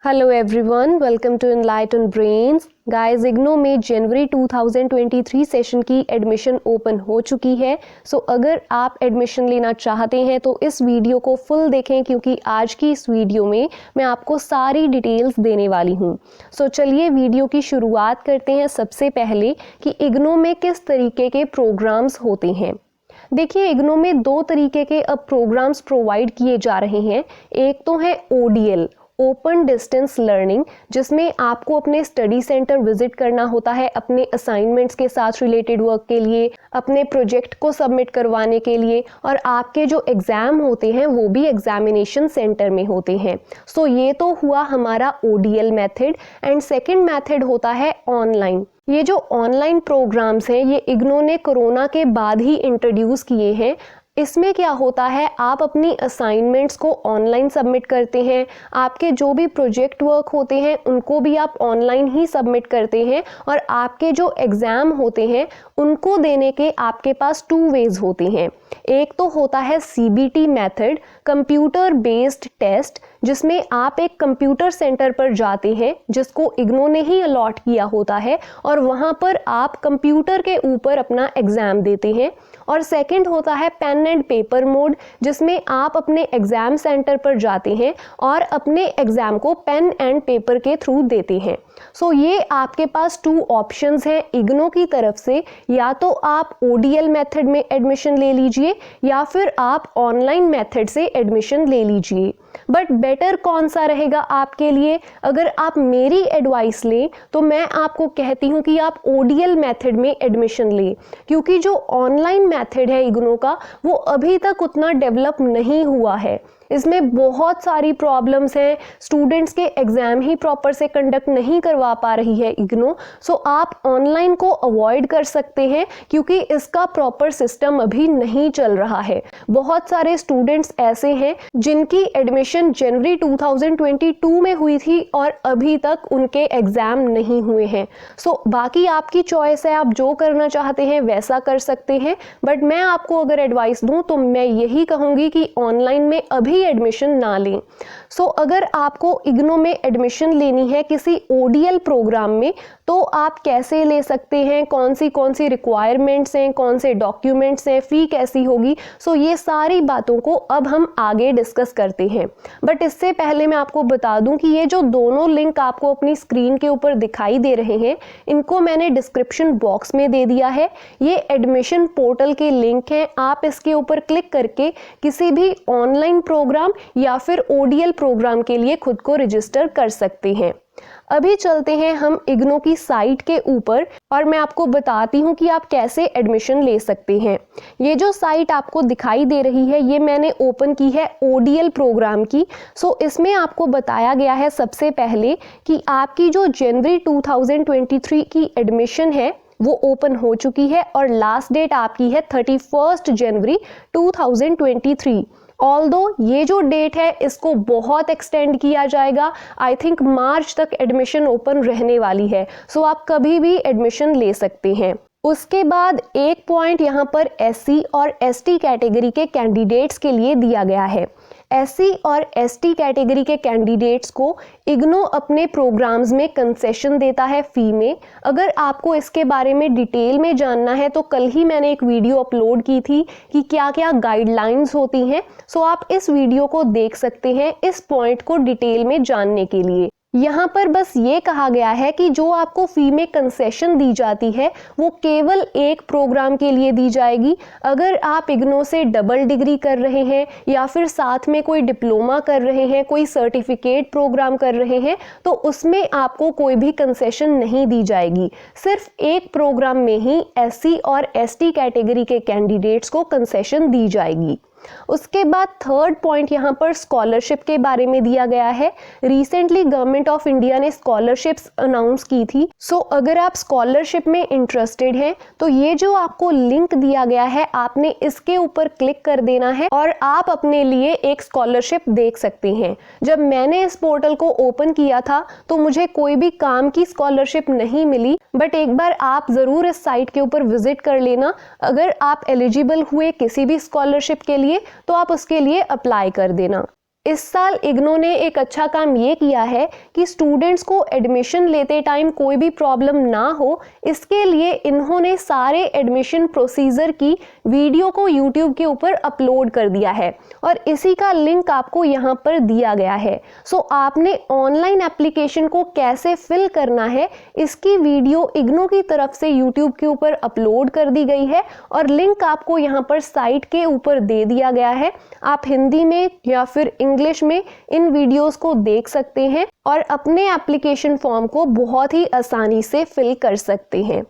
Hello everyone, welcome to enlighten brains. Guys, IGNOU में जनवरी 2023 session की एडमिशन ओपन हो चुकी है। सो अगर आप एडमिशन लेना चाहते हैं तो इस वीडियो को फुल देखें, क्योंकि आज की इस वीडियो में मैं आपको सारी डिटेल्स देने वाली हूं। सो चलिए वीडियो की शुरुआत करते हैं सबसे पहले कि इग्नो में किस तरीके के प्रोग्राम्स होते हैं। देखिए, इग्नो में दो तरीके के अब प्रोग्राम्स प्रोवाइड किए जा रहे हैं। एक तो है ODL, ओपन डिस्टेंस लर्निंग, जिसमें आपको अपने स्टडी सेंटर विजिट करना होता है अपने असाइनमेंट्स के साथ रिलेटेड वर्क के लिए, अपने प्रोजेक्ट को सबमिट करवाने के लिए, और आपके जो एग्ज़ाम होते हैं वो भी एग्जामिनेशन सेंटर में होते हैं। सो ये तो हुआ हमारा ODL method. And second method होता है ऑनलाइन। ये जो ऑनलाइन प्रोग्राम्स हैं ये इग्नो ने कोरोना के बाद ही इंट्रोड्यूस किए हैं। इसमें क्या होता है, आप अपनी असाइनमेंट्स को ऑनलाइन सबमिट करते हैं, आपके जो भी प्रोजेक्ट वर्क होते हैं उनको भी आप ऑनलाइन ही सबमिट करते हैं, और आपके जो एग्ज़ाम होते हैं उनको देने के आपके पास 2 वेज होते हैं। एक तो होता है CBT method, computer based test, जिसमें आप एक कंप्यूटर सेंटर पर जाते हैं जिसको इग्नो ने ही अलॉट किया होता है, और वहाँ पर आप कंप्यूटर के ऊपर अपना एग्ज़ाम देते हैं। और सेकंड होता है पेन एंड पेपर मोड, जिसमें आप अपने एग्ज़ाम सेंटर पर जाते हैं और अपने एग्ज़ाम को पेन एंड पेपर के थ्रू देते हैं। सो ये आपके पास 2 ऑप्शंस हैं इग्नो की तरफ से। या तो आप ODL मेथड में एडमिशन ले लीजिए या फिर आप ऑनलाइन मेथड से एडमिशन ले लीजिए। बट बेटर कौन सा रहेगा आपके लिए? अगर आप मेरी एडवाइस लें तो मैं आपको कहती हूँ कि आप ODL मेथड में एडमिशन लें, क्योंकि जो ऑनलाइन मेथड है इग्नो का वो अभी तक उतना डेवलप नहीं हुआ है। इसमें बहुत सारी प्रॉब्लम्स हैं, स्टूडेंट्स के एग्ज़ाम ही प्रॉपर से कंडक्ट नहीं करवा पा रही है इग्नो। सो आप ऑनलाइन को अवॉइड कर सकते हैं, क्योंकि इसका प्रॉपर सिस्टम अभी नहीं चल रहा है। बहुत सारे स्टूडेंट्स ऐसे हैं जिनकी एडमिशन जनवरी 2022 में हुई थी और अभी तक उनके एग्ज़ाम नहीं हुए हैं। सो बाकी आपकी चॉइस है, आप जो करना चाहते हैं वैसा कर सकते हैं। बट मैं आपको अगर एडवाइस दूं तो मैं यही कहूँगी कि ऑनलाइन में अभी एडमिशन ना लें। सो अगर आपको इग्नो में एडमिशन लेनी है किसी ODL प्रोग्राम में, तो आप कैसे ले सकते हैं, कौन सी रिक्वायरमेंट्स हैं, कौन से डॉक्यूमेंट्स हैं, फ़ी कैसी होगी, सो ये सारी बातों को अब हम आगे डिस्कस करते हैं। बट इससे पहले मैं आपको बता दूं कि ये जो दोनों लिंक आपको अपनी स्क्रीन के ऊपर दिखाई दे रहे हैं, इनको मैंने डिस्क्रिप्शन बॉक्स में दे दिया है। ये एडमिशन पोर्टल के लिंक हैं, आप इसके ऊपर क्लिक करके किसी भी ऑनलाइन प्रोग्राम या फिर ODL प्रोग्राम के लिए खुद को रजिस्टर कर सकते हैं। अभी चलते हैं हम इग्नो की साइट के ऊपर और मैं आपको बताती हूँ कि आप कैसे एडमिशन ले सकते हैं। ये जो साइट आपको दिखाई दे रही है ये मैंने ओपन की है ODL प्रोग्राम की। सो इसमें आपको बताया गया है सबसे पहले कि आपकी जो जनवरी 2023 की एडमिशन है वो ओपन हो चुकी है और लास्ट डेट आपकी है 31 जनवरी 2023। ऑल्दो ये जो डेट है इसको बहुत एक्सटेंड किया जाएगा। आई थिंक मार्च तक एडमिशन ओपन रहने वाली है। सो आप कभी भी एडमिशन ले सकते हैं। उसके बाद एक पॉइंट यहाँ पर SC और ST कैटेगरी के कैंडिडेट्स के लिए दिया गया है। SC और ST कैटेगरी के कैंडिडेट्स को इग्नो अपने प्रोग्राम्स में कंसेशन देता है फ़ी में। अगर आपको इसके बारे में डिटेल में जानना है तो कल ही मैंने एक वीडियो अपलोड की थी कि क्या क्या गाइडलाइंस होती हैं। सो आप इस वीडियो को देख सकते हैं इस पॉइंट को डिटेल में जानने के लिए। यहाँ पर बस ये कहा गया है कि जो आपको फ़ी में कंसेशन दी जाती है वो केवल एक प्रोग्राम के लिए दी जाएगी। अगर आप इग्नो से डबल डिग्री कर रहे हैं या फिर साथ में कोई डिप्लोमा कर रहे हैं, कोई सर्टिफिकेट प्रोग्राम कर रहे हैं, तो उसमें आपको कोई भी कंसेशन नहीं दी जाएगी। सिर्फ एक प्रोग्राम में ही SC और ST कैटेगरी के कैंडिडेट्स को कंसेशन दी जाएगी। उसके बाद थर्ड पॉइंट यहाँ पर स्कॉलरशिप के बारे में दिया गया है। रिसेंटली गवर्नमेंट ऑफ इंडिया ने स्कॉलरशिप्स अनाउंस की थी। सो अगर आप स्कॉलरशिप में इंटरेस्टेड हैं तो ये जो आपको लिंक दिया गया है आपने इसके ऊपर क्लिक कर देना है और आप अपने लिए एक स्कॉलरशिप देख सकते हैं। जब मैंने इस पोर्टल को ओपन किया था तो मुझे कोई भी काम की स्कॉलरशिप नहीं मिली, बट एक बार आप ज़रूर इस साइट के ऊपर विजिट कर लेना। अगर आप एलिजिबल हुए किसी भी स्कॉलरशिप के लिए तो आप उसके लिए अप्लाई कर देना। इस साल इग्नू ने एक अच्छा काम ये किया है कि स्टूडेंट्स को एडमिशन लेते टाइम कोई भी प्रॉब्लम ना हो, इसके लिए इन्होंने सारे एडमिशन प्रोसीजर की वीडियो को यूट्यूब के ऊपर अपलोड कर दिया है और इसी का लिंक आपको यहाँ पर दिया गया है। सो आपने ऑनलाइन एप्लीकेशन को कैसे फिल करना है इसकी वीडियो इग्नू की तरफ से यूट्यूब के ऊपर अपलोड कर दी गई है और लिंक आपको यहाँ पर साइट के ऊपर दे दिया गया है। आप हिंदी में या फिर इंग्लिश में इन वीडियोस को देख सकते हैं और अपने एप्लीकेशन फॉर्म को बहुत ही आसानी से फिल कर सकते हैं।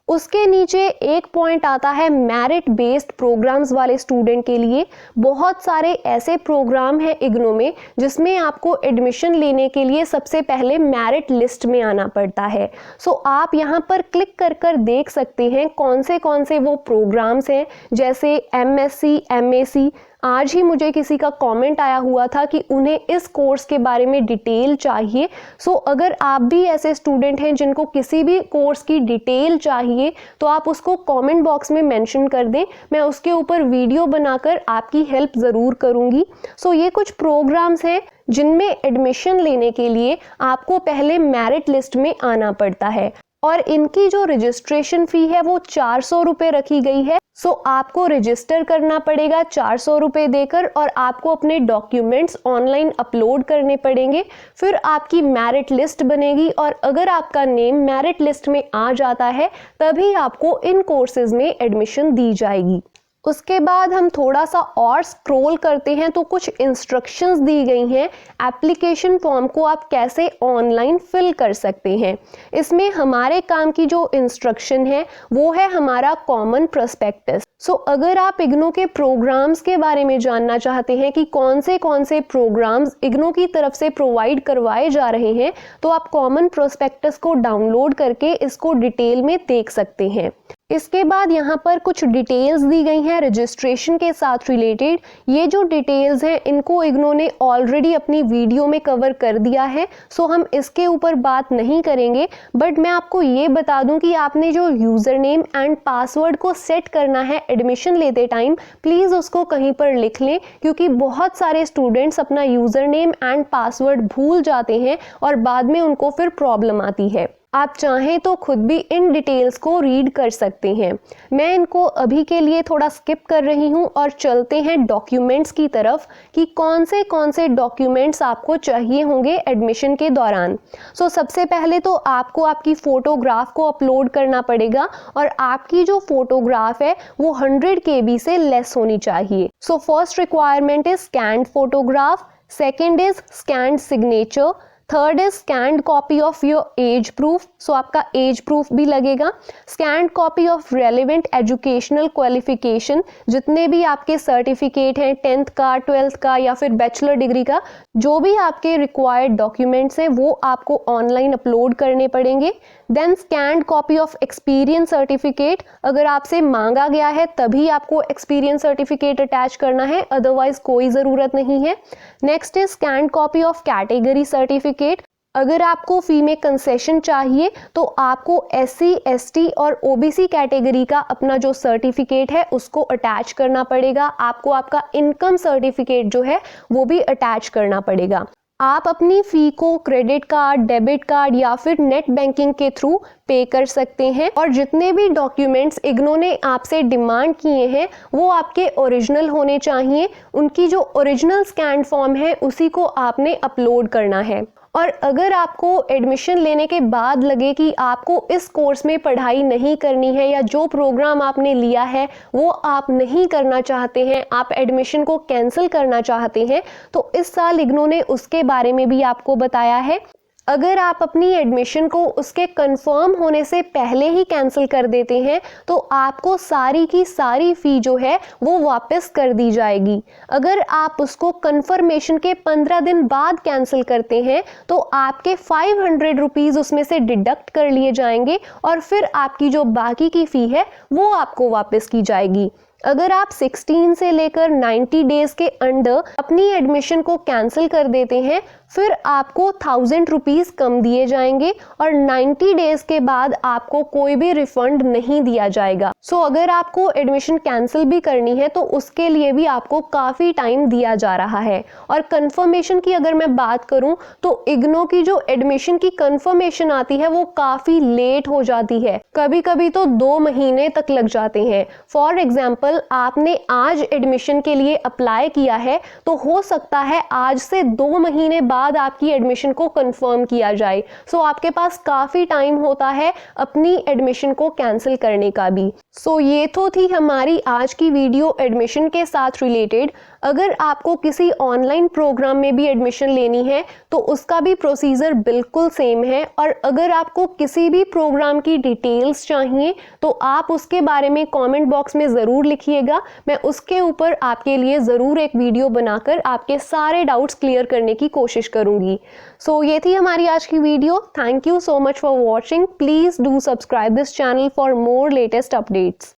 उसके नीचे एक पॉइंट आता है मेरिट बेस्ड प्रोग्राम्स वाले स्टूडेंट के लिए। बहुत सारे ऐसे प्रोग्राम हैं इग्नू में जिसमें आपको एडमिशन लेने के लिए सबसे पहले मेरिट लिस्ट में आना पड़ता है। सो आप यहाँ पर क्लिक कर देख सकते हैं कौन से वो प्रोग्राम्स हैं, जैसे MSc, MAc। आज ही मुझे किसी का कमेंट आया हुआ था कि उन्हें इस कोर्स के बारे में डिटेल चाहिए। सो अगर आप भी ऐसे स्टूडेंट हैं जिनको किसी भी कोर्स की डिटेल चाहिए तो आप उसको कमेंट बॉक्स में मेंशन कर दें, मैं उसके ऊपर वीडियो बनाकर आपकी हेल्प ज़रूर करूँगी। सो ये कुछ प्रोग्राम्स हैं जिनमें एडमिशन लेने के लिए आपको पहले मेरिट लिस्ट में आना पड़ता है और इनकी जो रजिस्ट्रेशन फ़ी है वो 400 रुपये रखी गई है। सो आपको रजिस्टर करना पड़ेगा 400 रुपये देकर और आपको अपने डॉक्यूमेंट्स ऑनलाइन अपलोड करने पड़ेंगे। फिर आपकी मेरिट लिस्ट बनेगी और अगर आपका नेम मेरिट लिस्ट में आ जाता है तभी आपको इन कोर्सेज में एडमिशन दी जाएगी। उसके बाद हम थोड़ा सा और स्क्रॉल करते हैं तो कुछ इंस्ट्रक्शंस दी गई हैं एप्लीकेशन फॉर्म को आप कैसे ऑनलाइन फिल कर सकते हैं। इसमें हमारे काम की जो इंस्ट्रक्शन है वो है हमारा कॉमन प्रोस्पेक्टस। सो अगर आप इग्नू के प्रोग्राम्स के बारे में जानना चाहते हैं कि कौन से प्रोग्राम्स इग्नू की तरफ से प्रोवाइड करवाए जा रहे हैं तो आप कॉमन प्रोस्पेक्टस को डाउनलोड करके इसको डिटेल में देख सकते हैं। इसके बाद यहाँ पर कुछ डिटेल्स दी गई हैं रजिस्ट्रेशन के साथ रिलेटेड। ये जो डिटेल्स हैं इनको इग्नू ने ऑलरेडी अपनी वीडियो में कवर कर दिया है, सो हम इसके ऊपर बात नहीं करेंगे। बट मैं आपको ये बता दूं कि आपने जो यूज़र नेम एंड पासवर्ड को सेट करना है एडमिशन लेते टाइम, प्लीज़ उसको कहीं पर लिख लें, क्योंकि बहुत सारे स्टूडेंट्स अपना यूज़र नेम एंड पासवर्ड भूल जाते हैं और बाद में उनको फिर प्रॉब्लम आती है। आप चाहें तो खुद भी इन डिटेल्स को रीड कर सकते हैं। मैं इनको अभी के लिए थोड़ा स्किप कर रही हूं और चलते हैं डॉक्यूमेंट्स की तरफ कि कौन से डॉक्यूमेंट्स आपको चाहिए होंगे एडमिशन के दौरान। सो सबसे पहले तो आपको आपकी फ़ोटोग्राफ को अपलोड करना पड़ेगा और आपकी जो फोटोग्राफ है वो 100 KB से लेस होनी चाहिए। So first requirement is scanned photograph, second is scanned signature, third is scanned copy of your age proof. So आपका एज प्रूफ भी लगेगा। Scanned copy of relevant educational qualification, जितने भी आपके सर्टिफिकेट हैं 10th का, 12th का या फिर बैचलर डिग्री का, जो भी आपके रिक्वायर्ड डॉक्यूमेंट्स हैं वो आपको ऑनलाइन अपलोड करने पड़ेंगे। Then scanned copy of experience certificate, अगर आपसे मांगा गया है तभी आपको एक्सपीरियंस सर्टिफिकेट अटैच करना है, अदरवाइज कोई ज़रूरत नहीं है। Next is scanned copy of category certificate, अगर आपको फी में कंसेशन चाहिए तो आपको SC, ST और OBC कैटेगरी का अपना जो सर्टिफिकेट है उसको अटैच करना पड़ेगा। आपको आपका इनकम सर्टिफिकेट जो है वो भी अटैच करना पड़ेगा। आप अपनी फ़ी को क्रेडिट कार्ड, डेबिट कार्ड या फिर नेट बैंकिंग के थ्रू पे कर सकते हैं और जितने भी डॉक्यूमेंट्स इग्नू ने आपसे डिमांड किए हैं वो आपके ओरिजिनल होने चाहिए। उनकी जो ओरिजिनल स्कैन फॉर्म है उसी को आपने अपलोड करना है। और अगर आपको एडमिशन लेने के बाद लगे कि आपको इस कोर्स में पढ़ाई नहीं करनी है या जो प्रोग्राम आपने लिया है वो आप नहीं करना चाहते हैं, आप एडमिशन को कैंसिल करना चाहते हैं, तो इस साल इग्नू ने उसके बारे में भी आपको बताया है। अगर आप अपनी एडमिशन को उसके कंफर्म होने से पहले ही कैंसिल कर देते हैं तो आपको सारी की सारी फ़ी जो है वो वापस कर दी जाएगी। अगर आप उसको कंफर्मेशन के 15 दिन बाद कैंसिल करते हैं तो आपके 500 रुपीज़ उसमें से डिडक्ट कर लिए जाएंगे और फिर आपकी जो बाकी की फ़ी है वो आपको वापस की जाएगी। अगर आप 16 से लेकर 90 डेज के अंदर अपनी एडमिशन को कैंसिल कर देते हैं, फिर आपको 1000 रुपीज़ कम दिए जाएंगे और 90 डेज के बाद आपको कोई भी रिफंड नहीं दिया जाएगा। सो अगर आपको एडमिशन कैंसिल भी करनी है तो उसके लिए भी आपको काफ़ी टाइम दिया जा रहा है। और कंफर्मेशन की अगर मैं बात करूं तो इग्नो की जो एडमिशन की कंफर्मेशन आती है वो काफ़ी लेट हो जाती है, कभी कभी तो 2 महीने तक लग जाते हैं। फॉर एग्जाम्पल, आपने आज एडमिशन के लिए अप्लाई किया है तो हो सकता है आज से 2 महीने बाद आपकी एडमिशन को कंफर्म किया जाए। सो आपके पास काफ़ी टाइम होता है अपनी एडमिशन को कैंसिल करने का भी। सो ये तो थी हमारी आज की वीडियो एडमिशन के साथ रिलेटेड। अगर आपको किसी ऑनलाइन प्रोग्राम में भी एडमिशन लेनी है तो उसका भी प्रोसीजर बिल्कुल सेम है। और अगर आपको किसी भी प्रोग्राम की डिटेल्स चाहिए तो आप उसके बारे में कमेंट बॉक्स में ज़रूर लिखिएगा। मैं उसके ऊपर आपके लिए ज़रूर एक वीडियो बनाकर आपके सारे डाउट्स क्लियर करने की कोशिश करूँगी। सो ये थी हमारी आज की video. Thank you so much for watching. Please do subscribe this channel for more latest updates.